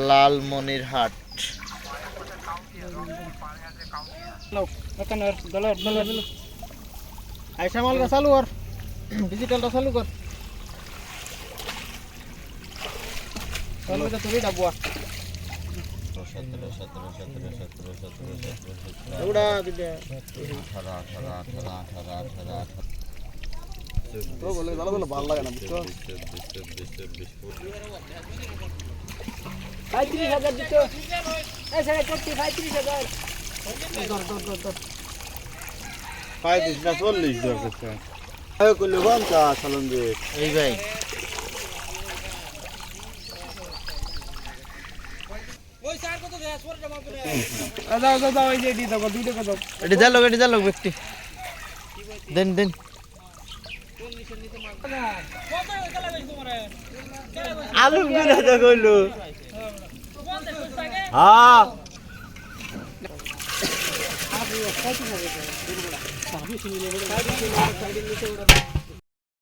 লালমনিরহাট। আইসা মালটা চালু কর, ডিজিটালটা চালু কর। তুমি ডাবুয়া ভালো লাগে না, বুঝছো? 35,000 দিত, 35,000 35 না 40 দরকার। করলে 50 সালন দিয়ে এই ভাই দাও দাও দাও, এই যে দিয়ে দাও, 2 টাকা দাও। এটা জালো ব্যক্তি দেন দেন। আলু কিনা তো কইলো হ্যাঁ আপনি 35,000 টাকা